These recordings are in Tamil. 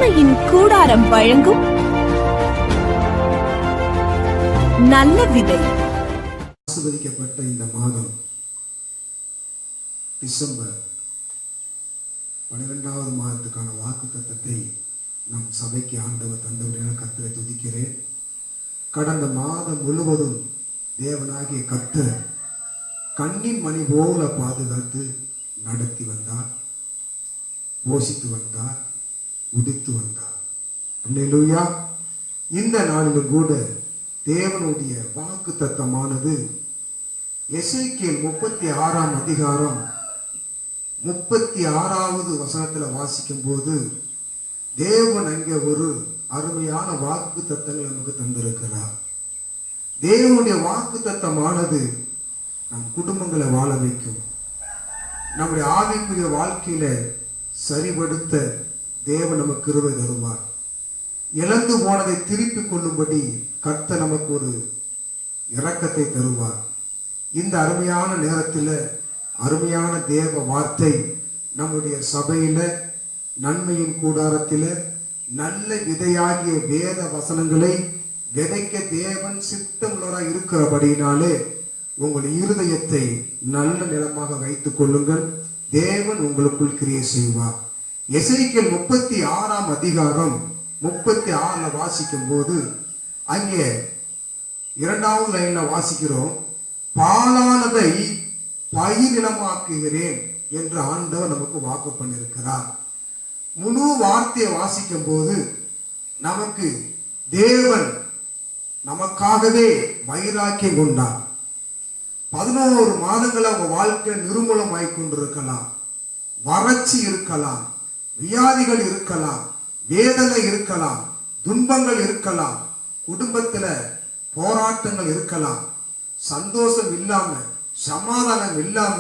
கூடாரம் வழங்கும் நல்ல விதை. ஆசீர்வதிக்கப்பட்ட இந்த மாதம் டிசம்பர் 12வது மாதத்துக்கான வாக்குத்தத்தத்தை நம் சபைக்கு ஆண்டவர் தந்தவரையான கர்த்தரை துதிக்கிறேன். கடந்த மாதம் முழுவதும் தேவனாகிய கர்த்தர் கண்ணின் மணி போல பாதுகாத்து நடத்தி வந்தார், போஷித்து வந்தார், உதித்து வந்தார். அல்லேலூயா. இந்த நாளிலும் கூட தேவனுடைய வாக்கு தத்தமானது எசேக்கியேல் 36ஆம் அதிகாரம் 36வது வசனத்தில் வாசிக்கும் போது தேவன் அங்கே ஒரு அருமையான வாக்கு தத்தங்கள் நமக்கு தந்திருக்கிறார். தேவனுடைய வாக்கு தத்தமானது நம் குடும்பங்களை வாழ வைக்கும், நம்முடைய ஆவிக்குரிய வாழ்க்கையில சரிபடுத்த தேவன் நமக்கு கிருபை தருவார். இழந்து போனதை திருப்பிக் கொள்ளும்படி கர்த்தர் நமக்கு ஒரு இரக்கத்தை தருவார். இந்த அருமையான நேரத்தில் அருமையான தேவ வார்த்தை நம்முடைய சபையில நன்மையின் கூடாரத்தில் நல்ல விதையாகிய வேத வசனங்களை விதைக்க தேவன் சித்தமுள்ளவராய் இருக்கிறபடினாலே உங்கள் இருதயத்தை நல்ல நிலமாக வைத்துக் கொள்ளுங்கள். தேவன் உங்களுக்குள் கிரியை செய்வார். எசேக்கியேல் 36ஆம் அதிகாரம் 36ல வாசிக்கும் போது அங்கே 2வது லைன்ல வாசிக்கிறோம், பாலானதை பயிர் நிலமாக்குகிறேன் என்று ஆண்டவர் நமக்கு வாக்கு பண்ணியிருக்கிறார். முழு வார்த்தையை வாசிக்கும் போது நமக்கு தேவன் நமக்காகவே வைராக்கியம் கொண்டார். 11 மாதங்கள் அவங்க வாழ்க்கை நிர்மூலமாய் கொண்டிருக்கலாம், வறட்சி இருக்கலாம், வியாதிகள் இருக்கலாம், வேதனை இருக்கலாம், துன்பங்கள் இருக்கலாம், குடும்பத்துல போராட்டங்கள் இருக்கலாம், சந்தோஷம் இல்லாம சமாதானம் இல்லாம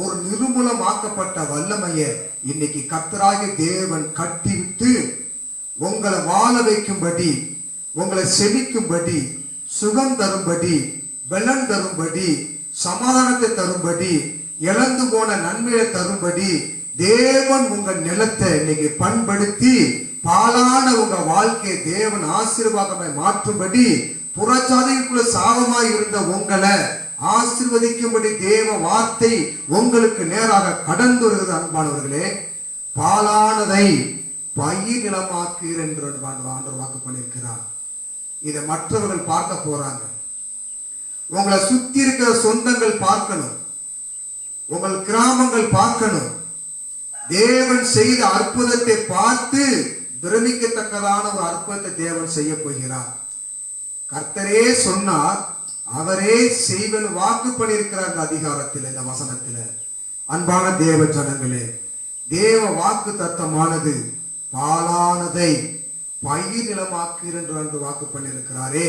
ஒரு நிர்மூலமாக்கப்பட்ட வல்லமையை இன்னைக்கு கர்த்தராகிய தேவன் கட்டிவிட்டு உங்களை வாழ வைக்கும்படி, உங்களை செழிக்கும்படி, சுகம் தரும்படி, பலன் தரும்படி, சமாதானத்தை தரும்படி, இழந்து போன நன்மையை தரும்படி தேவன் உங்க நிலத்தை இன்னைக்கு பண்படுத்தி பாலான உங்க வாழ்க்கையை தேவன் ஆசீர்வாதமாய் மாற்றும்படி, புறச்சாதிக்குள்ள சாபமாய் இருந்த உங்களை ஆசீர்வதிக்கும்படி தேவ வார்த்தை உங்களுக்கு நேராக கடந்து வருகிறது. அன்பானவர்களே, பாலானதை பயிர் நிலமாக்குகிறேன் என்று ஆண்டவர் வாக்கு பண்ணியிருக்கிறார். இதை மற்றவர்கள் பார்க்க போறாங்க. உங்களை சுத்தி இருக்கிற சொந்தங்கள் பார்க்கணும், உங்கள் கிராமங்கள் பார்க்கணும். தேவன் செய்த அற்புதத்தை பார்த்து பிரமிக்கத்தக்கதான ஒரு அற்புதத்தை தேவன் செய்ய போகிறார். கர்த்தரே சொன்னார், அவரே செய்வன் வாக்கு பண்ணியிருக்கிறார். இந்த அதிகாரத்தில், இந்த வசனத்தில் அன்பான தேவ ஜனங்களே, தேவ வாக்கு தத்தமானது பாலானதை பயிர் நிலமாக்குகிறேன் என்று வாக்கு பண்ணியிருக்கிறாரே.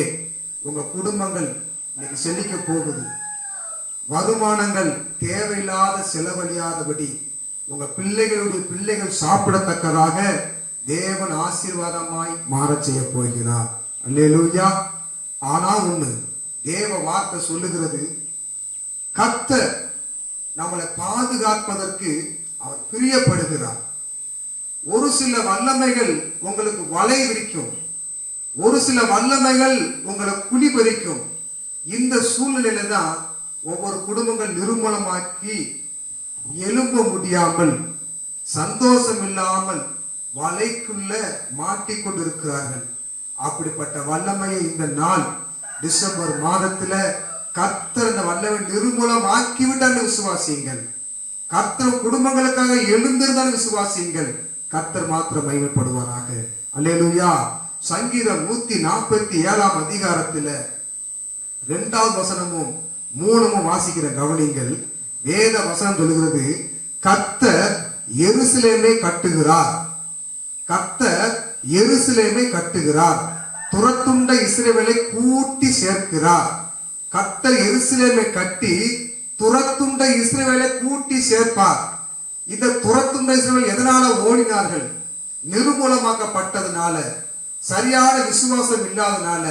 உங்க குடும்பங்கள் இன்னைக்கு செழிக்க போகுது. வருமானங்கள் தேவையில்லாத செலவழியாதபடி உங்க பிள்ளைகளுடைய பிள்ளைகள் சாப்பிடத்தக்கதாக தேவன் ஆசீர்வாதமாய் மாற செய்ய போகிறார். அல்லேலூயா. ஆனா ஒண்ணு, தேவ வார்த்தை சொல்லுகிறது, கர்த்தர் நம்மளை பாதுகாப்பதற்கு அவர் பிரியப்படுகிறார். ஒரு சில வல்லமைகள் உங்களுக்கு வலை விரிக்கும், ஒரு சில வல்லமைகள் உங்களை குழி பறிக்கும். இந்த சூழ்நிலையில தான் ஒவ்வொரு குடும்பங்கள் நிர்மூலமாக்கி எழும்ப முடியாமல், சந்தோஷம் இல்லாமல் வலைக்குள்ள மாட்டிக்கொண்டிருக்கிறார்கள். அப்படிப்பட்ட வல்லமையை இந்த நாள் டிசம்பர் மாதத்துல கர்த்தர் அந்த வல்லமை நிர்மூலமாக்கி விட்டால் விசுவாசியுங்கள். கர்த்தர் குடும்பங்களுக்காக எழுந்திருந்தால் விசுவாசியுங்கள். கர்த்தர் மாத்திரம் மகிமைப்படுவாராக. அல்லேலூயா. சங்கீதம் 147ஆம் அதிகாரத்துல 2வது வசனமும் 3ம் வாசிக்கிற கவனிங்கள். வேத வசனம் சொல்லுகிறது, கர்த்தர் எருசலேமை கட்டுகிறார், கர்த்தர் எருசலேமை கட்டுகிறார், துரத்துண்ட இஸ்ரவேலை கூட்டி சேர்க்கிறார். கர்த்தர் எருசலேமை கட்டி துரத்துண்ட இஸ்ரவேலை கூட்டி சேர்ப்பார். இந்த துரத்துண்ட இஸ்ரவேல் எதனால ஓடினார்கள்? நிர்மூலமாக்கப்பட்டதுனால, சரியான விசுவாசம் இல்லாதனால,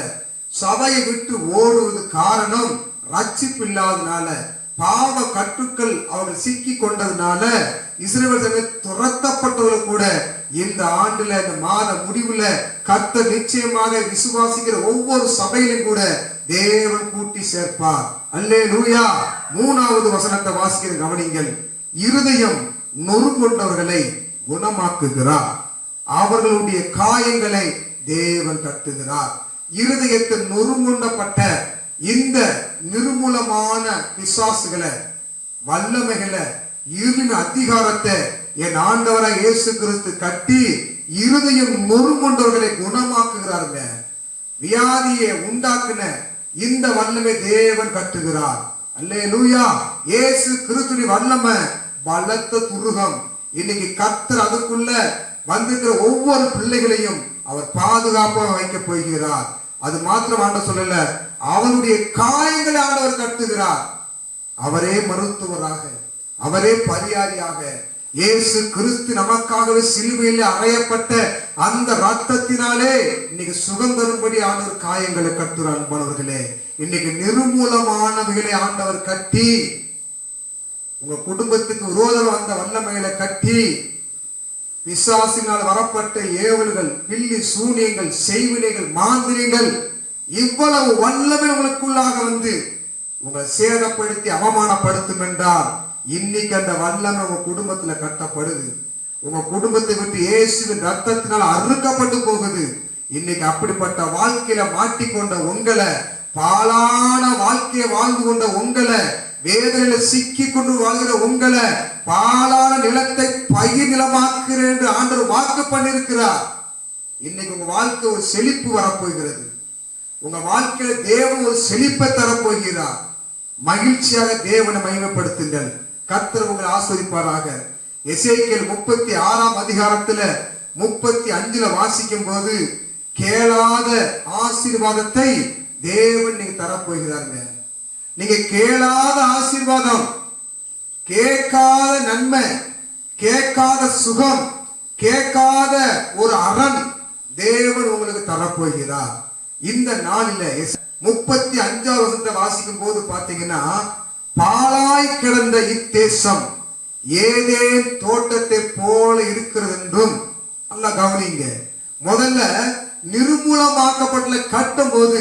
சபையை விட்டு ஓடுவது காரணம் ரட்சிப்பு இல்லாதனால, பாவ கட்டுக்கள் அவர்கள் சிக்கி கொண்டதுனால இஸ்ரவேல் துரத்தப்பட்டவர்கள் கூட இந்த ஆண்டுல இந்த மாத முடிவுல கர்த்தர் நிச்சயமாக விசுவாசிக்கிற ஒவ்வொரு சபையிலும் கூட தேவன் கூட்டி சேர்ப்பார். அல்லேலூயா. 3வது வசனத்தை வாசிக்கிற கவனிங்கள். இருதயம் நொறுங்கொண்டவர்களை குணமாக்குகிறார், அவர்களுடைய காயங்களை தேவன் கட்டுகிறார். இருதயத்தில் நொறுங்குண்டப்பட்ட இந்த நிர்மூலமான பிசாசுகளை, வல்லமைகளை, இருளின் அதிகாரத்தை என் ஆண்டவராய் இயேசு கிறிஸ்து கட்டி இருதயம் நொறுங்குண்டவர்களை குணமாக்குகிறாருங்க. வியாதியை உண்டாக்குன இந்த வல்லமை தேவன் கட்டுகிறார். அல்லேலூயா. இயேசு கிறிஸ்துவின் வல்லமை பலத்த துருகம். இன்னைக்கு கர்த்தர் அதுக்குள்ள வந்திருக்கிற ஒவ்வொரு பிள்ளைகளையும் அவர் பாதுகாப்பாக வைக்க போகிறார். அது மாத்திரம் ஆண்டவர் சொல்லல, அவருடைய காயங்களை ஆண்டவர் கட்டுகிறார். அவரே மருத்துவராக, அவரே பரிகாரியாக, இயேசு கிறிஸ்து நமக்காகவே சிலுவையில் அறையப்பட்ட அந்த ரத்தத்தினாலே இன்னைக்கு சுகம் தரும்படி ஆண்டவர் காயங்களை கட்டுறார். அன்பானவர்களே, இன்னைக்கு நிர்மூலமானவைகளை ஆண்டவர் கட்டி, உங்க குடும்பத்துக்கு விரோதம் வந்த வல்லமைகளை கட்டி, பிசாசினால் வரப்பட்ட ஏவல்கள், பில்லி சூனியங்கள், செய்வினைகள், மாந்திரிகள், இவ்வளவு வல்லமை உங்களுக்குள்ளாக வந்து உங்களை சேதப்படுத்தி அவமானப்படுத்தும் என்றால் இன்னைக்கு அந்த வல்லமை உங்க குடும்பத்துல கட்டப்படுது. உங்க குடும்பத்தை விட்டு இயேசுவின் ரத்தத்தினால் அறுக்கப்பட்டு போகுது. இன்னைக்கு அப்படிப்பட்ட வாழ்க்கையில மாட்டிக்கொண்ட உங்களை, பாழான வாழ்க்கையை வாழ்ந்து கொண்ட உங்களை, வேதனையில சிக்கி கொண்டு வாழ்கிற உங்களை, பாழான நிலத்தை பயிர் நிலமாக்குறேன் என்று ஆண்டவர் வாக்கு பண்ணிருக்கிறார். இன்னைக்கு உங்க வாழ்க்கை ஒரு செழிப்பு வரப்போகிறது. உங்க வாழ்க்கையில தேவன் ஒரு செழிப்பை தரப்போகிறார். மகிழ்ச்சியாக தேவனை மகிமைப்படுத்துங்கள். கர்த்தர் உங்களை ஆசீர்வதிப்பாராக. எசேக்கியேல் 36ஆம் அதிகாரத்துல 35ல வாசிக்கும் போது கேளாத ஆசீர்வாதத்தை தேவன் நீங்க தரப்போகிறாருங்க. நீங்க கேளாத ஆசீர்வாதம், கேட்காத நன்மை, கேட்காத சுகம், கேட்காத ஒரு அரண் தேவன் உங்களுக்கு தரப்போகிறார். இந்த நாளில 35வது வசனத்தை வாசிக்கும் போது பாத்தீங்கன்னா, பாழாய் கிடந்த இத்தேசம் ஏதேன் தோட்டத்தை போல இருக்கிறது என்றும், நல்லா கவனிங்க. முதல்ல நிர்மூலமாக்கப்பட்ட கட்டும் போது,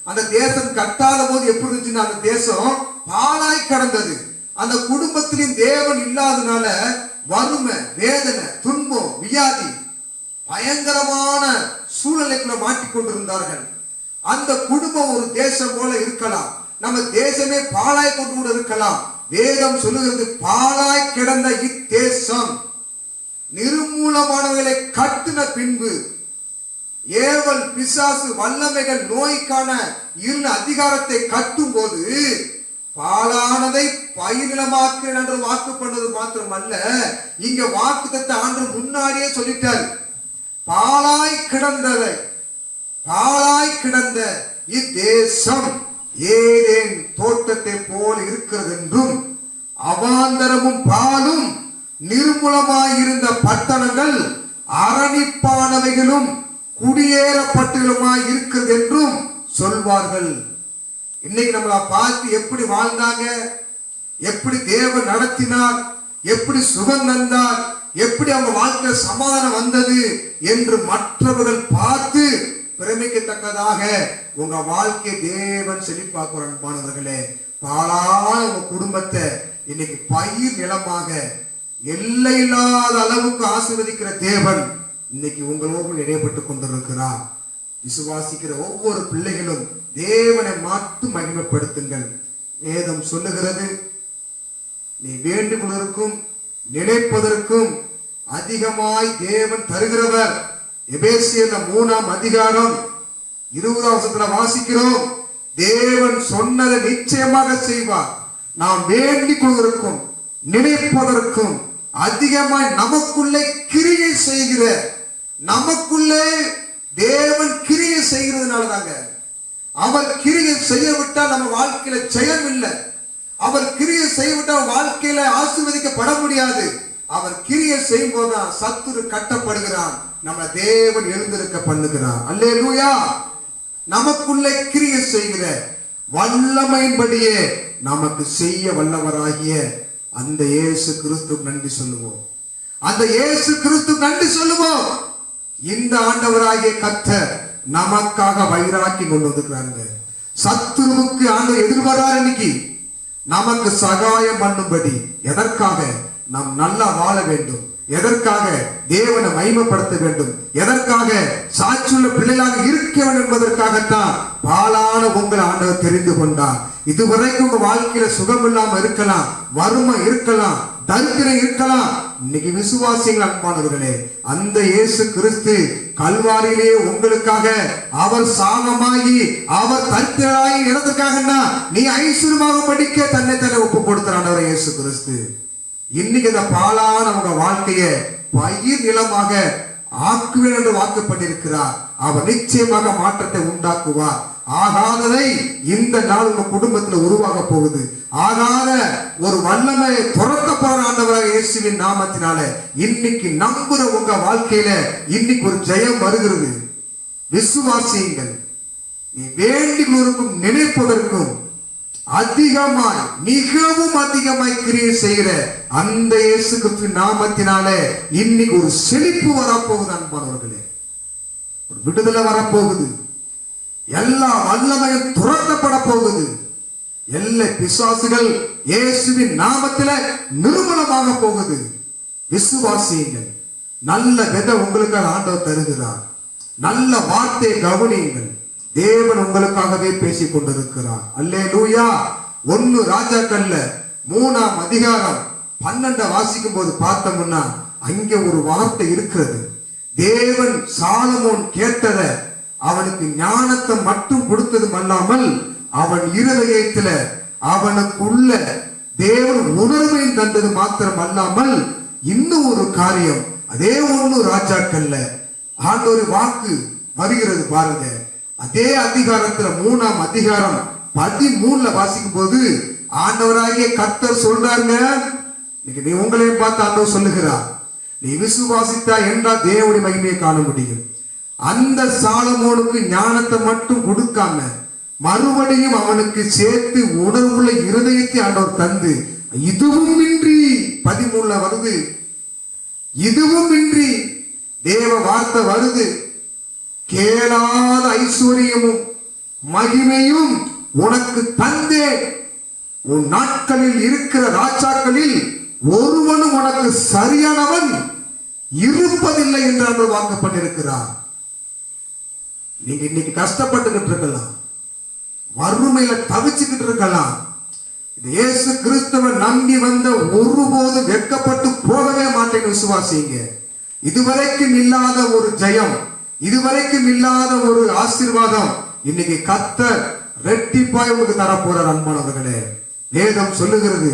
அந்த தேசம் கட்டாத போது எப்படி இருந்துச்சுன்னா, அந்த தேசம் பாழாய் கிடந்தது. அந்த குடும்பத்திலும் தேவன் இல்லாதனால வறுமை, வேதனை, துன்பம், வியாதி, பயங்கரமான சூழ்நிலைக்குள்ள மாட்டிக்கொண்டிருந்தார்கள். அந்த குடும்பம் ஒரு தேசம் போல இருக்கலாம், நம்ம தேசமே பாழாய் கொண்டு கூட இருக்கலாம். வேதம் சொல்லுகிறது, பாழாய் கிடந்த இத்தேசம் நிர்மூலமானவர்களை கட்டின பின்பு, ஏவல், பிசாசு, வல்லமைகள், நோய்க்கான இருள் அதிகாரத்தை கட்டும் போது, பாழானதை பயிரிடமாக்கிறேன் என்று வாக்கு பண்ணது மாத்திரமல்ல, இங்க வாக்குத்தத்தை ஆண்டவர் முன்னாடியே சொல்லிட்டார். பாழாய் கிடந்ததை, பாழாய் கிடந்த இத்தேசம் ஏதேன் தோட்டத்தை போல இருக்கிறது என்றும், அவாந்தரமும் பாலும் நிர்மூலமாயிருந்த பட்டணங்கள் அரணிப்பானவைகளும் குடியேறப்பட்டவர்களுமாய் இருக்கிறது என்றும் சொல்வார்கள். இன்னைக்கு நம்மளை பார்த்து எப்படி வாழ்ந்தாங்க, எப்படி தேவன் நடத்தினார், எப்படி சுகம் தந்தார், எப்படி அவங்க வாழ்க்கை சமாதானம் வந்தது என்று மற்றவர்கள் பார்த்து பிரமிக்கத்தக்கதாக உங்க வாழ்க்கை தேவன் செழிப்பாக்குற அன்பானவர்களே. பாழான உங்க குடும்பத்தை இன்னைக்கு பயிர் நிலமாக எல்லையில்லாத அளவுக்கு ஆசீர்வதிக்கிற தேவன் இன்னைக்கு உங்களோடு இடைப்பட்டு கொண்டிருக்கிறார். விசுவாசிக்கிற ஒவ்வொரு பிள்ளைகளும் தேவனை மட்டும் மகிமைப்படுத்துங்கள். வேதம் சொல்லுகிறது, நீ வேண்டுகொள்வதற்கும் நினைப்பதற்கும் அதிகமாய் தேவன் தருகிறவர். எபேசியர் 3ஆம் அதிகாரம் 20ஆம் வசனத்துல வாசிக்கிறோம், தேவன் சொன்னதை நிச்சயமாக செய்வார். நாம் வேண்டிக் கொள்வதற்கும் நினைப்பதற்கும் அதிகமாய் நமக்குள்ளே கிரியை செய்கிற, நமக்குள்ளே தேவன் கிரியை செய்கிறதுனால தாங்க. அவர் கிரியை செய்ய விட்டால் நம்ம வாழ்க்கையில ஜெயம் இல்லை. அவர் கிரியை செய்யவிட்டால் வாழ்க்கையில ஆசீர்வதிக்கப்பட முடியாது. அவர் கிரியை செய்யும் போதுதான் சத்துரு கட்டப்படுகிறான், நம்ம தேவன் எழுந்திருக்க பண்ணுகிறார். அல்லேலூயா. நமக்குள்ளே கிரியை செய்கிற வல்லமையின்படியே நமக்கு செய்ய வல்லவராகிய அந்த இயேசு கிறிஸ்துவுக்கு நன்றி சொல்லுவோம். அந்த இயேசு கிறிஸ்து நன்றி சொல்லுவோம். இந்த ஆண்டவராகிய கர்த்தர் நமக்காக வைராக்கி கொண்டு வந்திருக்கிறாங்க. சத்துருவுக்கு ஆண்டவர் எதிர்வரார். இன்னைக்கு நமக்கு சகாயம் பண்ணும்படி. எதற்காக? நாம் நல்லா வாழ வேண்டும். எதற்காக? தேவனை மகிமைப்படுத்த வேண்டும். எதற்காக? சாட்சியுள்ள பிள்ளைகளாக இருக்க வேண்டும் என்பதற்காகத்தான் பாலான உங்களை ஆண்டவர் தெரிந்து கொண்டார். இதுவரைக்கும் உங்க வாழ்க்கையில சுகம் இல்லாம இருக்கலாம், வறுமை இருக்கலாம், தரித்திரம் இருக்கலாம். இன்னைக்கு விசுவாசிகள் அன்பானவர்களே, அந்த இயேசு கிறிஸ்து கல்வாரியிலே உங்களுக்காக அவர் சாபமாகி அவர் தரித்திராகி இடத்துக்காக நீ ஐஸ்வர்யமாக படிக்க தன்னை ஒப்பு கொடுத்தார் இயேசு கிறிஸ்து. இன்னைக்கு இந்த பாலான உங்க வாழ்க்கைய பயிர் நிலமாக ஆக்குவேன் என்று வாக்குப்பட்டிருக்கிறார். அவர் நிச்சயமாக மாற்றத்தை உண்டாக்குவார். ஆகாததை இந்த நாள் உங்க குடும்பத்தில் உருவாக போகுது. ஆகாத ஒரு வல்லமை துரத்த போற ஆண்டவராக இயேசுவின் நாமத்தினால இன்னைக்கு நம்புற உங்க வாழ்க்கையில இன்னைக்கு ஒரு ஜெயம் வருகிறது. விசுவாசியுங்கள். நீ வேண்டிகளுக்கும் நினைப்பதற்கும் அதிகமாய், மிகவும் அதிகமாய் கிரியை செய்கிற அந்த இயேசு கிறிஸ்துவின் நாமத்தினாலே இன்னைக்கு ஒரு செழிப்பு வரப்போகுது அன்பானவர்களே. ஒரு விடுதலை வரப்போகுது. எல்லா வல்லமையும் துரத்தப்பட போகுது. எல்லா பிசாசுகள் இயேசுவின் நாமத்தில நிர்மூலமாக போகுது. விசுவாசியுங்கள். நல்ல விதை உங்களுக்கு ஆண்டவர் தருகிறார். நல்ல வார்த்தையை கவனியுங்கள். தேவன் உங்களுக்காகவே பேசிக் கொண்டிருக்கிறார். அல்லேலூயா. 1 ராஜாக்கள்ல 3ஆம் அதிகாரம் 12 வாசிக்கும் போது பார்த்தோம்னா அங்கே ஒரு வார்த்தை இருக்கிறது. தேவன் சாலமோன் கேட்டத அவனுக்கு ஞானத்தை மட்டும் கொடுத்ததும் அல்லாமல் அவன் இருதயத்துல அவனுக்குள்ள தேவன் உணர்வையும் தந்தது மாத்திரம் அல்லாமல் இன்னும் ஒரு காரியம். அதே 1 ராஜாக்கள்ல ஆண்டவர் வாக்கு வருகிறது பாருங்க. அதே அதிகாரத்துல 3ஆம் அதிகாரம் 13 வாசிக்கும் போது ஆண்டவராகிய கர்த்தர் சொல்றாங்க. நீ உங்களையும் பார்த்து ஆண்டவர் சொல்லுகிறார், நீ விசுவாசித்தா என்றால் தேவனுடைய மகிமையை காண முடியும். அந்த சாலமோனுக்கு ஞானத்தை மட்டும் கொடுக்காம மறுபடியும் அவனுக்கு சேர்த்து உணர்வுள்ள இருதயத்தை ஆண்டவர் தந்து, இதுவும் இன்றி 13 வருது, இதுவும் இன்றி தேவ வார்த்தை வருது, கேளாத ஐஸ்வர்யமும் மகிமையும் உனக்கு தந்தேன். உன் நாட்களில் இருக்கிற ராஜாக்களில் ஒருவனும் உனக்கு சரியானவன் இருப்பதில்லை என்று வாக்கப்பட்டிருக்கிறார். நீங்க இன்னைக்கு கஷ்டப்பட்டுக்கிட்டு இருக்கலாம், வறுமையில தவிச்சுக்கிட்டு இருக்கலாம். இயேசு கிறிஸ்துவை நம்பி வந்த ஒருபோது வெட்கப்பட்டு போகவே மாட்டேன்னு விசுவாசிங்க. இதுவரைக்கும் இல்லாத ஒரு ஜெயம், இதுவரைக்கும் இல்லாத ஒரு ஆசீர்வாதம் இன்னைக்கு கர்த்தர் ரெட்டிப்பாய் உங்களுக்கு தரப்போறார் அன்பானவர்களே. வேதம் சொல்லுகிறது,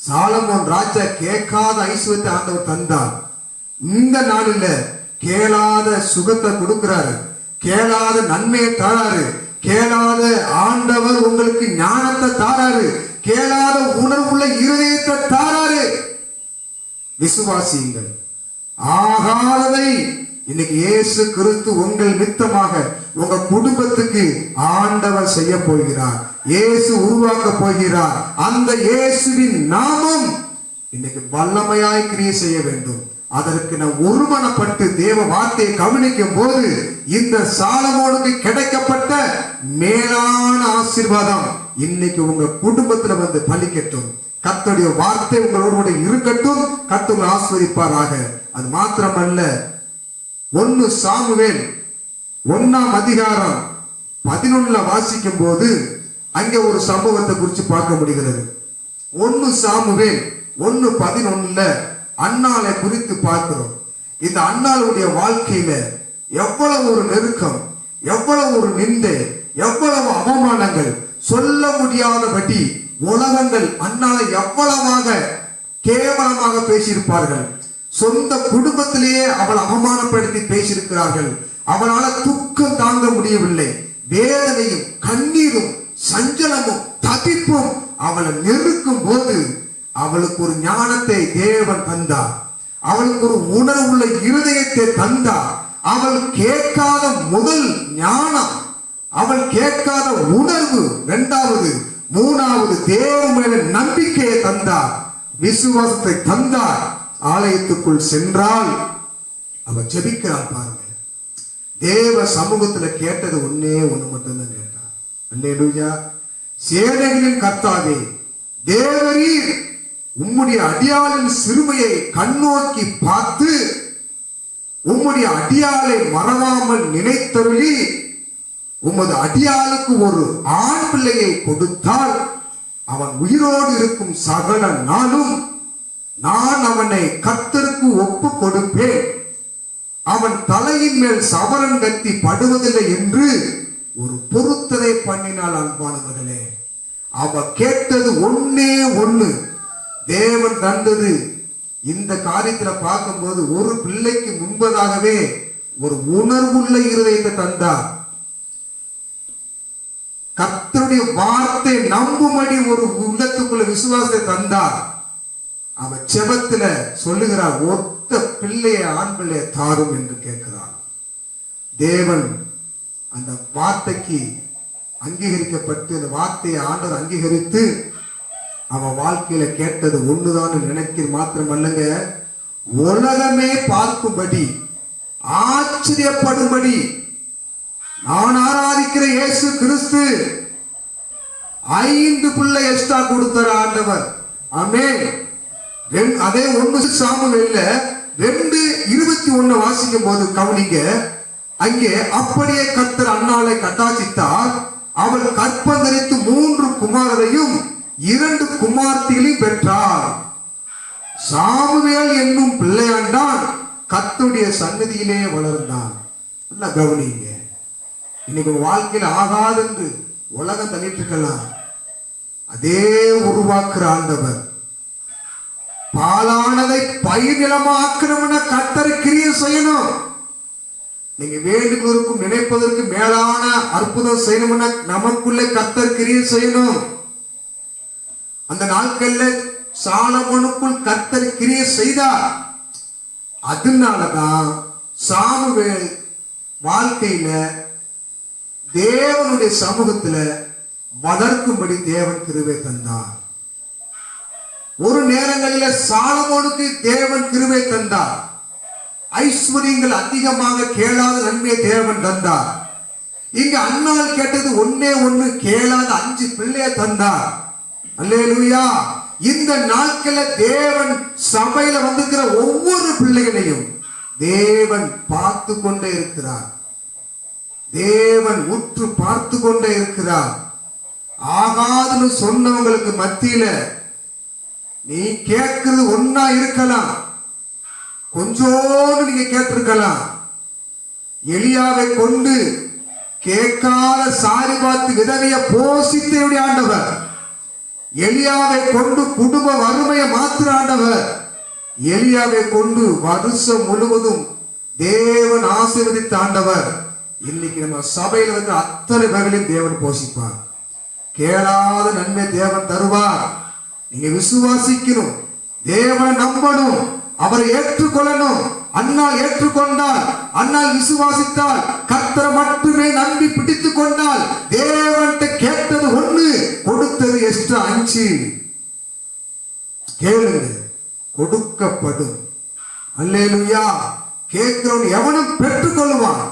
சாலமோன் ராஜா கேட்காத ஐஸ்வர்யத்தை ஆண்டவர் தந்தார். இந்த நாளில் கேளாத சுகத்தை கொடுக்கிறாரு, கேளாத நன்மையை தாராரு, கேளாத ஆண்டவர் உங்களுக்கு ஞானத்தை தாராரு, கேளாத உணர்வுள்ள இருதயத்தை தாராரு. விசுவாசியுங்கள். ஆகாததை இன்னைக்கு இயேசு கிறிஸ்து உங்கள் நித்தமாக உங்க குடும்பத்துக்கு ஆண்டவர் செய்ய போகிறார். இயேசு உருவாக்க போகிறார். அந்த இயேசுவின் நாமம் இன்னைக்கு வல்லமையாய் கிரியை செய்ய வேண்டும். அதற்கு நாம் ஒருமனப்பட்டு தேவ வார்த்தையை கவனிக்கும் போது இந்த சாலமோனுக்கு கிடைக்கப்பட்ட மேலான ஆசீர்வாதம் இன்னைக்கு உங்க குடும்பத்துல வந்து பலிக்கட்டும். கர்த்தருடைய வார்த்தை உங்களோடு இருக்கட்டும். கர்த்தர் ஆசீர்வதிப்பாராக. அது மாத்திரமல்ல, 1 சாமுவேல் 1ஆம் அதிகாரம் 11 வாசிக்கும் போது அங்கே ஒரு சம்பவத்தை குறித்து பார்க்க முடிகிறது. 1 சாமுவேல் 1:11 அன்னாளை குறித்து பார்க்கிறோம். இந்த அன்னாளுடைய வாழ்க்கையில எவ்வளவு ஒரு நெருக்கம், எவ்வளவு ஒரு நிந்தை, எவ்வளவு அவமானங்கள், சொல்ல முடியாதபடி உலகங்கள் அன்னாளை எவ்வளவாக கேவலமாக பேசியிருப்பார்கள். சொந்த குடும்பத்திலேயே அவள் அவமானப்படுத்தி பேசியிருக்கிறார்கள். அவளால துக்கம் தாங்க முடியவில்லை. வேதனையும் கண்ணீரும் சஞ்சலமும் தவிப்பும் அவளை நெருக்கும் போது அவளுக்கு ஒரு ஞானத்தை தேவன் தந்தார். அவளுக்கு ஒரு உணர்வுள்ள இருதயத்தை தந்தார். அவள் கேட்காத முதல் ஞானம், அவள் கேட்காத உணர்வு 2வது 3வது தேவன் மேல நம்பிக்கையை தந்தார், விசுவாசத்தை தந்தார். ஆலயத்துக்குள் சென்றால் அவன் ஜெபிக்கிறான் பாருங்க. தேவ சமூகத்துல கேட்டது ஒன்னே ஒண்ணு மட்டும்தான் கேட்டான். அல்லேலூயா. சேனைகளின் கர்த்தாவே, தேவரீர் உம்முடைய அடியாளின் சிறுமையை கண்ணோக்கி பார்த்து உம்முடைய அடியாளை மறவாமல் நினைத்தருளி உமது அடியாளுக்கு ஒரு ஆண் பிள்ளையை கொடுத்தால் அவன் உயிரோடு இருக்கும் சகல நாளும் நான் அவனை கர்த்தருக்கு ஒப்பு கொடுப்பேன். அவன் தலையின் மேல் சவரன் கத்தி படுவதில்லை என்று ஒரு பொருத்தனை பண்ணினாள். அன்பானவர்களே, அவ கேட்டது ஒன்னே ஒண்ணு, தேவன் தந்தது. இந்த காரியத்துல பார்க்கும்போது ஒரு பிள்ளைக்கு முன்பதாகவே ஒரு உணர்வுள்ள இருதயத்தை தந்தார். கர்த்தருடைய வார்த்தை நம்பும்படி ஒரு உள்ளத்துக்குள்ள விசுவாசத்தை தந்தார். அவன் செபத்துல சொல்லுகிறார், ஒத்த பிள்ளையை ஆண் பிள்ளையை தாரும் என்று கேட்கிறார். தேவன் அந்த வார்த்தைக்கு அங்கீகரிக்கப்பட்டு அந்த வார்த்தையை ஆண்டவர் அங்கீகரித்து அவன் வாழ்க்கையில கேட்டது ஒண்ணுதான் நினைக்கிற மாத்திரம் அல்லங்க, உலகமே பார்க்கும்படி ஆச்சரியப்படும்படி நான் ஆராதிக்கிற இயேசு கிறிஸ்து 5 பிள்ளை எக்ஸ்ட்ரா கொடுத்தார் ஆண்டவர். ஆமென். அதே 1 சாமுவேல்ல 2:21 வாசிக்கும் போது கவனிங்க, அங்கே அப்படியே கர்த்தர் அன்னாளை கட்டாட்சித்தார். அவள் கற்பம் தரித்து 3 குமாரரையும் 2 குமார்த்திகளையும் பெற்றார். சாமுவேல் என்னும் பிள்ளையாண்டான் கர்த்தருடைய சன்னதியிலே வளர்ந்தான். நல்லா கவனிங்க. இன்னைக்கு வாழ்க்கையில ஆகாது என்று உலகம் தள்ளிட்டு இருக்கலாம், அதே உருவாக்குற ஆண்டவர் பாலானதை பயிர் நிலமாக்கணும்னா கர்த்தர் கிரியை செய்யணும். நீங்க வேண்டுதலுக்கும் நினைப்பதற்கு மேலான அற்புதம் செய்யணும்னா நமக்குள்ளே கர்த்தர் கிரியை செய்யணும். அந்த நாட்கள்ல சாலமோனுக்குள் கர்த்தர் கிரியை செய்தார். அதனாலதான் சாமுவேல் வாழ்க்கையில தேவனுடைய சமூகத்துல வளர்க்கும்படி தேவன் கிருபை தந்தார். ஒரு நேரங்களில் சாலமோனுக்கு தேவன் கிருபை தந்தார். ஐஸ்வர்யங்கள் அதிகமாக கேளாத நன்மையை தேவன் தந்தார். இங்க அன்னாள் கேட்டது ஒன்னே ஒண்ணு, கேளாத 5 பிள்ளையை தந்தார். அல்லேலூயா. இந்த நாட்கள தேவன் சபையில வந்திருக்கிற ஒவ்வொரு பிள்ளைகளையும் தேவன் பார்த்து கொண்டே இருக்கிறார். தேவன் உற்று பார்த்து கொண்டே இருக்கிறார். ஆகாதுன்னு சொன்னவங்களுக்கு மத்தியில நீ கேட்கிறது ஒன்னா இருக்கலாம், கொஞ்சோடு நீங்க கேட்டிருக்கலாம். எலியாவை கொண்டு கேட்காத சாரிபாத்து விதவைய போஷித்தேவுடைய ஆண்டவர், எலியாவை கொண்டு குடும்ப வறுமையை மாத்திர ஆண்டவர், எலியாவை கொண்டு வருஷம் முழுவதும் தேவன் ஆசீர்வதித்த ஆண்டவர். இன்னைக்கு நம்ம சபையில் வந்து அத்தனை பேர்களையும் தேவன் போஷிப்பார். கேளாத நன்மை தேவன் தருவார். நீங்க விசுவாசிக்கணும், தேவனை நம்பணும், அவரை ஏற்றுக்கொள்ளணும். அன்னால் ஏற்றுக்கொண்டால், அன்னால் விசுவாசித்தால், கர்த்தரை மட்டுமே நம்பி பிடித்துக் கொண்டால் தேவன்கிட்ட கேட்டது 1, கொடுத்தது எக்ஸ்ட்ரா 5. கேளுங்க, கொடுக்கப்படும். அல்லேலூயா. கேட்கிறவன் எவனும் பெற்றுக் கொள்வான்.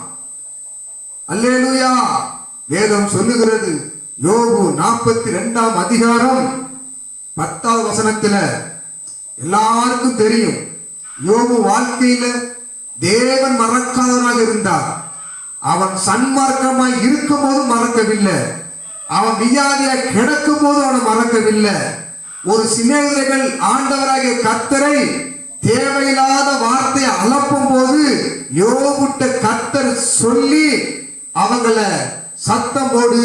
அல்லேலூயா. வேதம் சொல்லுகிறது, யோபு 42ஆம் அதிகாரம் 10ஆவது வசனத்துல எல்லாருக்கும் தெரியும், யோபு வாழ்க்கையில தேவன் மறக்காதவனாக இருந்தார். அவன் சன்மார்க்கமாய் இருக்கும் போது மறக்கவில்லை, அவன் வியாதியா கிடக்கும் போது அவனை மறக்கவில்லை. ஒரு சிநேகிதர்கள் ஆண்டவராகிய கர்த்தரை தேவையில்லாத வார்த்தையை அலப்பும் போது யோபுட்ட கர்த்தர் சொல்லி அவங்கள சத்தம் போடு,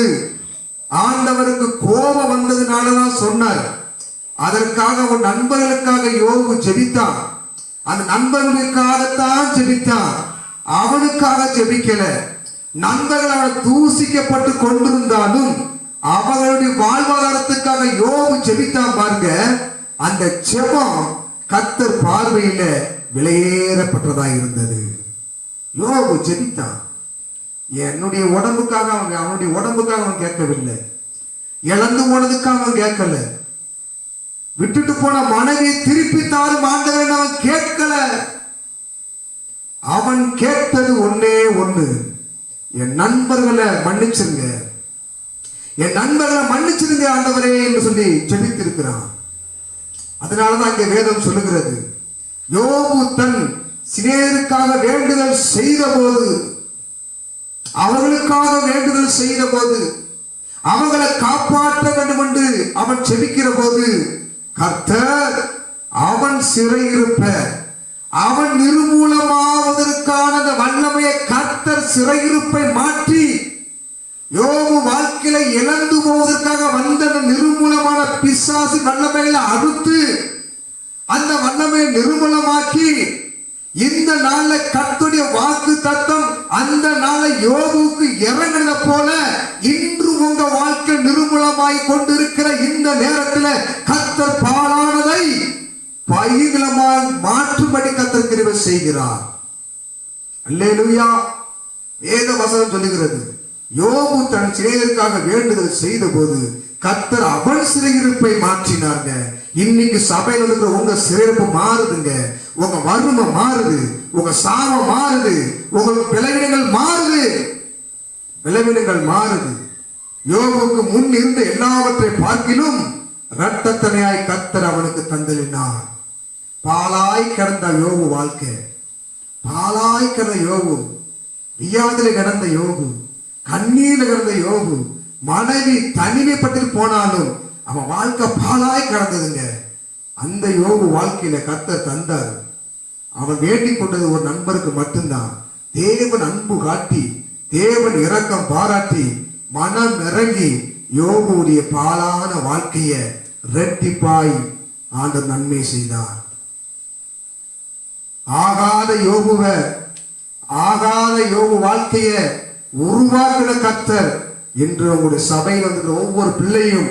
ஆண்டவருக்கு கோபம் வந்ததுனாலதான் சொன்னார். அதற்காக அவன் நண்பர்களுக்காக யோபு ஜெபித்தான். அந்த நண்பர்களுக்காகத்தான் ஜெபித்தான், அவனுக்காக ஜெபிக்கல. நண்பர்கள் அவனை தூசிக்கப்பட்டு கொண்டிருந்தாலும் அவர்களுடைய வாழ்வாதாரத்துக்காக யோபு ஜெபித்தான். பாருங்க, அந்த ஜெபம் கர்த்தர் பார்வையில விலையேறப்பட்டதா இருந்தது. யோபு ஜெபித்தான். என்னுடைய உடம்புக்காக அவனுடைய உடம்புக்காக அவன் கேட்கவில்லை, இழந்து போனதுக்காக அவன் கேட்கல, விட்டுட்டு போன மனைவியை திருப்பி தாரும் ஆண்டவரே அவன் கேட்கல. அவன் கேட்டது ஒன்னே ஒண்ணு, என் நண்பர்களை மன்னிச்சிருங்க, என் நண்பர்களை மன்னிச்சிருங்க ஆண்டவரே என்று சொல்லி ஜெபித்திருக்கிறான். அதனாலதான் இங்க வேதம் சொல்லுகிறது, யோபு தன் சிநேகருக்காக வேண்டுதல் செய்த போது, அவர்களுக்காக வேண்டுதல் செய்த போது, அவர்களை காப்பாற்ற வேண்டும் என்று அவன் செபிக்கிற போது, கர்த்தர் அவன் சிறையிருப்ப, அவன் நிர்மூலமாவதற்கான அந்த வல்லமையை கர்த்தர் சிறையிருப்பை மாற்றி யோபு வாழ்க்கையில இழந்து போவதற்காக வந்த நிர்மூலமான பிசாசு வல்லமையில அறுத்து அந்த வல்லமையை நிர்மூலமாக்கி இந்த நாள்ல கர்த்தருடைய வாக்கு தத்தம் அந்த நாளை யோபுக்கு இறங்கினத போல இன்று உங்க வாழ்க்கை நிர்மூலமாய் கொண்டிருக்கிற இந்த நேரத்தில் கர்த்தர் பாழானதை பயிர்களமாய் மாற்றும்படி கர்த்தர் கிருபை செய்கிறார். அல்லேலூயா. வேத வசனம் சொல்லுகிறது, யோபு தன் சிநேகருக்காக வேண்டுதல் செய்த போது கர்த்தர் அவன் சிறையிருப்பை மாற்றினார்ங்க. இன்னைக்கு சபையில் இருக்கிற உங்க சிறையிருப்பு மாறுதுங்க, உங்க வறுமை மாறுது, உங்க சாபம் மாறுது, உங்க விளைவினங்கள் மாறுது, விளைவினங்கள் மாறுது. யோபுக்கு முன் இருந்த எல்லாவற்றை பார்க்கிலும் இரட்டத்தனையாய் கர்த்தர் அவனுக்கு தந்தளினார். பாலாய் கிடந்த யோபு வாழ்க்கை, பாலாய் கிடந்த யோபு, வியாதில கிடந்த யோபு, கண்ணீர்ல கிடந்த யோபு, மனைவி தனிமைப்பட்டு போனாலும் அவன் வாழ்க்கை பாலாய் கிடந்ததுங்க. அந்த யோபு வாழ்க்கையில கர்த்தர் தந்தார். அவன் வேண்டிக் கொண்டது ஒரு நண்பருக்கு மட்டும்தான். தேவன் அன்பு காட்டி, தேவன் இரக்கம் பாராட்டி, மனம் இறங்கி யோபுடைய பாலான வாழ்க்கைய இரட்டிப்பாய் ஆண்டவர் நன்மை செய்தார். ஆகாத யோபு வாழ்க்கைய உருவாக்கின கர்த்தர் இன்று உங்களுடைய சபையில் வந்துள்ள ஒவ்வொரு பிள்ளையும்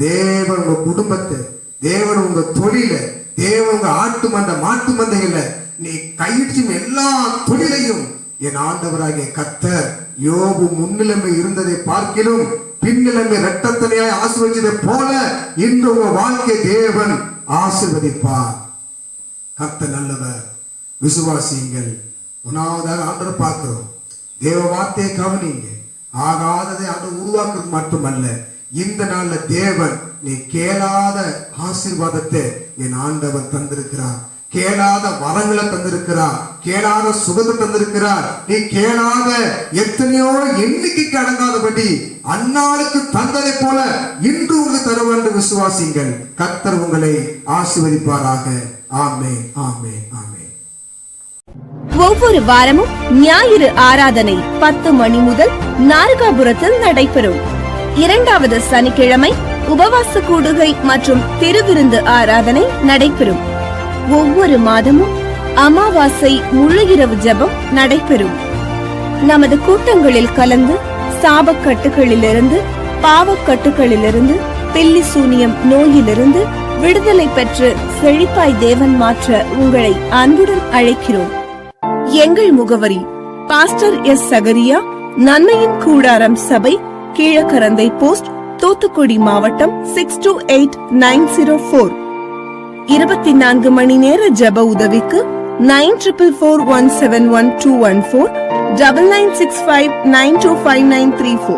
தேவன் உங்க குடும்பத்தை, தேவன் உங்க தொழில, தேவன் உங்க ஆட்டு மந்த மாட்டு மந்தையில நீ கையிடும் எல்லா தொழிலையும் என் ஆண்டவராகிய கர்த்தர் யோபு முன்னிலைமை இருந்ததை பார்க்கிலும் பின்னிலைமை இரட்டத்தனையாய் ஆசீர்வதித்ததை போல இன்று உங்க வாழ்க்கை தேவன் ஆசீர்வதிப்பார். கர்த்தர் நல்லவர். விசுவாசியுங்கள். ஒன்னாவதாக ஆண்டவர் பார்க்கிறோம், தேவ வார்த்தையை கவனிங்க. ஆகாததை ஆண்டவர் உருவாக்குறது மட்டுமல்ல, இந்த நாள்ல தேவன் நீ கேளாத ஆசீர்வாதத்தை என் ஆண்டவர் தந்திருக்கிறார். கேளாத வரங்களை தந்திருக்கிறார், கேளாத சுகத்தை தந்திருக்கிறார். நீ கேளாத எத்தனையோ எண்ணிக்கைக்கு அடங்காதபடி அந்நாளுக்கு தந்ததை போல இன்று உங்களுக்கு தர வேண்டும். விசுவாசிங்கள். கர்த்தர் உங்களை ஆசீர்வதிப்பாராக. ஆமென், ஆமென், ஆமென். ஒவ்வொரு வாரமும் ஞாயிறு ஆராதனை 10 மணி முதல் நார்காபுரத்தில் நடைபெறும். இரண்டாவது சனிக்கிழமை உபவாச கூடுகை மற்றும் திருவிருந்து ஆராதனை நடைபெறும். ஒவ்வொரு மாதமும் அமாவாசை முழு இரவு ஜெபம் நடைபெறும். நமது கூட்டங்களில் கலந்து சாபக்கட்டுகளிலிருந்து, பாவக்கட்டுகளிலிருந்து, பில்லி சூனியம் நோயிலிருந்து விடுதலை பெற்று செழிப்பாய் தேவன் மாற்ற உங்களை அன்புடன் அழைக்கிறோம். எங்கள் முகவரி: பாஸ்டர் எஸ். சகரியா, நன்மையின் கூடாரம் சபை, கீழக்கரந்தை போஸ்ட், தூத்துக்குடி மாவட்டம் 628904. 24 மணி நேர ஜெப உதவிக்கு 9441711214 9965925934.